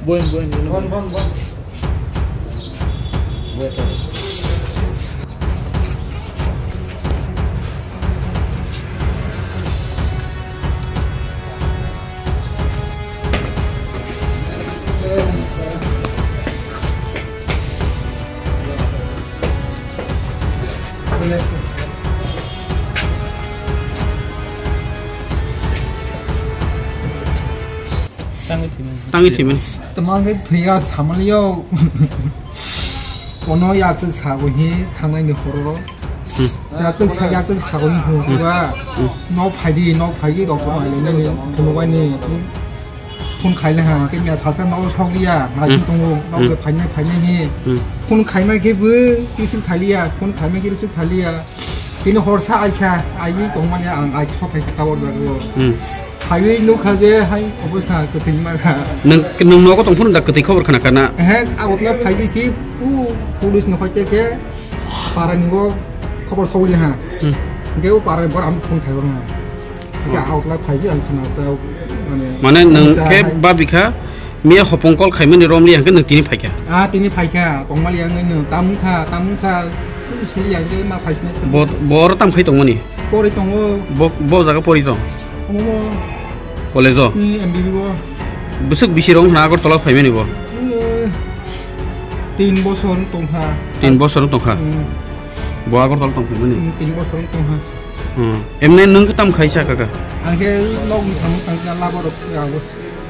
Buen, buen. Tangi timen. Teman ke pria samalio. Ono yatuk sago hi tangai ni horo. Yatuk sago hi horo. No phaidi doktor mai le ni kono wai ni. Phun khai le ha ke nya thasa no chok lia ma chi tong no ke phai ni phun khai ma ke bu kisil khalia phun khai ma ke kisil khalia tin hor sa ai kha ai tong ma ya ang ai chok khai ta bor da ro Hai nu khaje hai obostha keting ma kha nung no ko tong phun da keting khobor khana kana he awtla phaidi si pulis no khoite ke paraningo khobor sawil ha geu paran bor am phun khai bor ha ke awtla phaidi am chana ta Mana nung ke babika mia hopongkol khaimen romli yang nung tini phaika tini phaika pongmali yang nung tam kha sili yang ge ma phaisne bor tam khai tongoni pori tongo bo jaga pori tong omo college MBB bo busuk bisirong na agor tolak phaimeni bo 3 বছর tongha 3 বছর tongha bo agor tolak tong phaimeni 3 বছর tongha emne nung tam khaisa kaka angke log sam tangka labor yago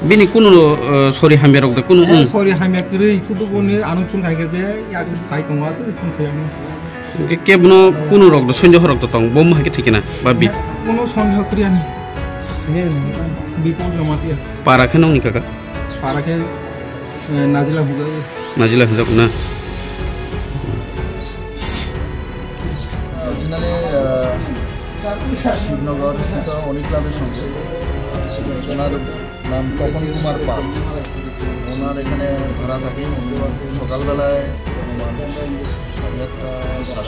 bini kunu sori hamberok de kunu sori hamya kri fudu boni anu pun khai ge yak sai tongwa se pun khayam ke bno kunu rok de sonjo horok de tong bom ha ke thikena ba bi kono sonjo kriani bipol jamatia para ke nong ni kaka para ke nazila hujak na originally Shibnagar স্থিত অনিক ক্লাবের সঙ্গে ওনার নাম তপন কুমার পাল ওনার এখানে ভাড়া থাকে সকালবেলায় সাড়ে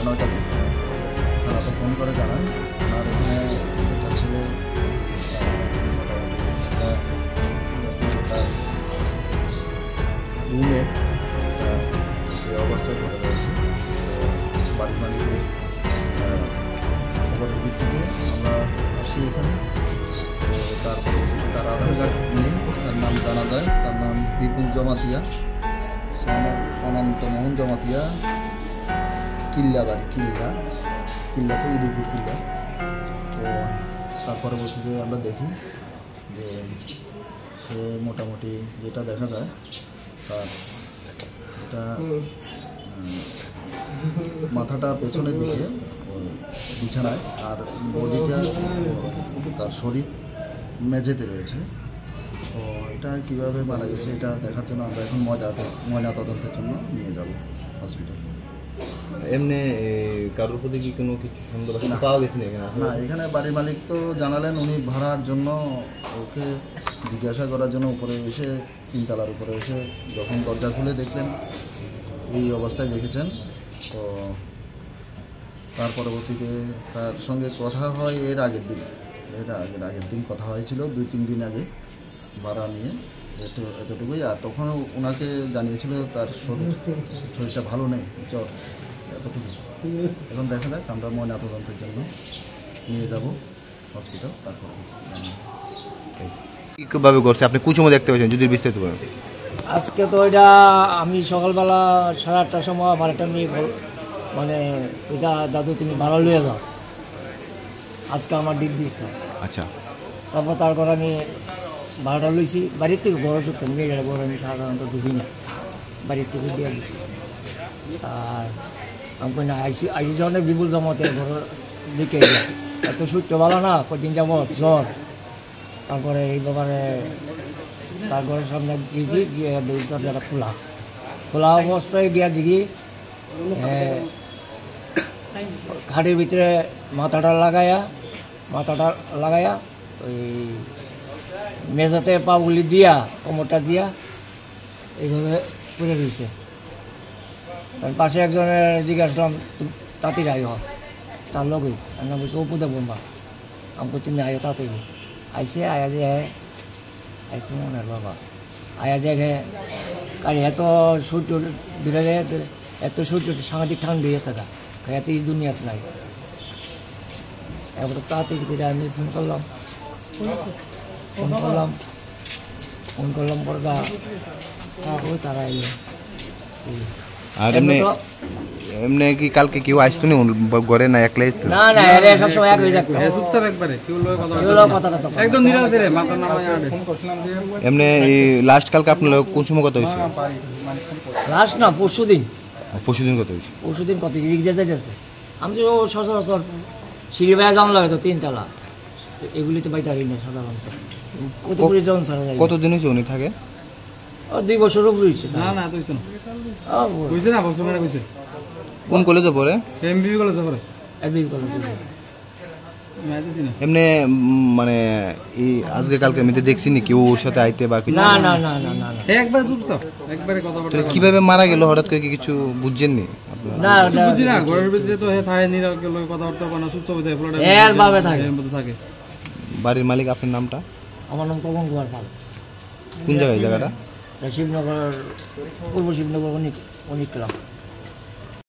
9টা থানাতে ফোন করে জানান ওনার এখানে একটা ছেলে রুমে এই অবস্থায় পড়ে রয়েছে বাড়ির মালিকের খবরের ভিত্তিতে আমরা আসি এখানে তারপরে তার আধার কার্ড নিয়ে তার নাম জানা যায় তার নাম বিপুল জমাতিয়া অনন্ত মোহন জমাতিয়া কিল্লা তো উদয়পুর কিল্লা তো তার পরবর্তীতে আমরা দেখি যে সে মোটামুটি যেটা দেখা যায় তার এটা মাথাটা পেছনের দিকে বিছানায় আর বডিটা তার শরীর মেঝেতে রয়েছে তো এটা কীভাবে মারা গেছে এটা দেখার জন্য আমরা এখন ময়না তদন্তের জন্য নিয়ে যাব হসপিটালে এমনি কারোর প্রতি কি কোনো কিছু সন্দেহ পাওয়া গেছে না এখানে বাড়ির মালিক তো জানালেন উনি ভাড়ার জন্য ওকে জিজ্ঞাসা করার জন্য উপরে এসে 3 তলার উপরে এসে যখন দরজা খুলে দেখলেন এই অবস্থায় দেখেছেন তো তার পরবর্তীতে তার সঙ্গে কথা হয় এর আগের দিন কথা হয়েছিল 2-3 দিন আগে ভাড়া নিয়ে এতটুকুই আর তখন ওনাকে জানিয়েছিল তার শরীরটা ভালো নেই জ্বর এতটুকু এখন দেখা যাক আমরা ময়না তদন্তের জন্য নিয়ে যাব হসপিটাল তারপর কীভাবে করছে আপনি কুচুমো দেখতে পাচ্ছেন যদি বিস্তারিত বলেন আজকে তো এটা আমি সকালবেলা 8:30টার সময় আমার একটা মেয়ে মানে এটা দাদু তুমি ভাড়া লইয়া যাও আজকে আমার ডিট দিস না আচ্ছা তারপর তারপর আমি ভাড়াটা লইছি বাড়ির থেকে বড় ঢুকছে মেয়েরা বড় আমি সাধারণত ঢুকি না বাড়ির থেকে দিয়ে দিচ্ছি আর আমি কই না আইসি অনেক বিপুল জমাতে বড় দিকে এত সূর্য ভালো না কদিন যাব জ্বর তারপরে এই ব্যাপারে তারপরে সামনে গেছি গিয়ে দরজাটা খোলা অবস্থায় গিয়া দেখি খাটের ভিতরে মাথাটা লাগায়া ওই মেঝাতে পাগুলি দিয়া কোমরটা দিয়া এইভাবে পড়ে রয়েছে তার পাশে একজনের দিকে আসলাম তাঁতি আয় তার লগেই আমি বলছি অপুদে বোমা আমি তুমি আয় তাঁতি আইসে আয়া যে আইসে মনে বাবা আয়া দেখে কারণ এত সূর্য দূরে এত সূর্য সাংঘাতিক ঠান্ডা হয়ে থাকা এত এই দুনিয়াতে নাই। এবার তাড়াতাড়ি করে আমি ফোন করলাম পরে তারা এলো। আর এমনি কি কালকে কেউ আসতো নি ঘরে না একলাই আসতো? না না এরা সবসময় এক হয়ে যাচ্ছে চুপচাপ একবারে কেউ লয় কথা কথা একদম নিরাশ রে মাথা না মায়া ফোন করছিলাম যে এমনি লাস্ট কালকে আপনার কোন সময় কথা হয়েছে? লাস্ট না পরশুদিন কথা হয়েছে। কত দিক দিয়ে যাইতেছে। আমি তো সচরাচর সিঁড়ি বাইরে জানলা হয়তো 3 তলা এগুলি তো বাইতে পারি না সাধারণত। কতগুলি জন ছাড়া যায়। কতদিন হয়েছে উনি থাকে? 2 বছর উপরে হয়েছে। না না তো হইছে না হইছে না বছর মানে হইছে। কোন কলেজে পড়ে? এমবিবি কলেজে পড়ে। এমবিবি কলেজে। এমনি মানে এই আজকে কালকে আমি তো দেখছি নি কেউ ওর সাথে আইতে বা কিছু? না না না না না একবারে চুপচাপ একবারে কথা বলতে। কিভাবে মারা গেল হঠাৎ করে কি কিছু বুঝছেন নি? না না বুঝি না ঘরের ভিতরে তো হে থাকে নিরা গেল কথা বলতে পারে না চুপচাপ থাকে ফ্লোরে এর ভাবে থাকে থাকে। বাড়ির মালিক আপনার নামটা? আমার নাম তপন কুমার পাল। কোন জায়গায় জায়গাটা? শিবনগর পূর্ব শিবনগর অনেক ক্লাব।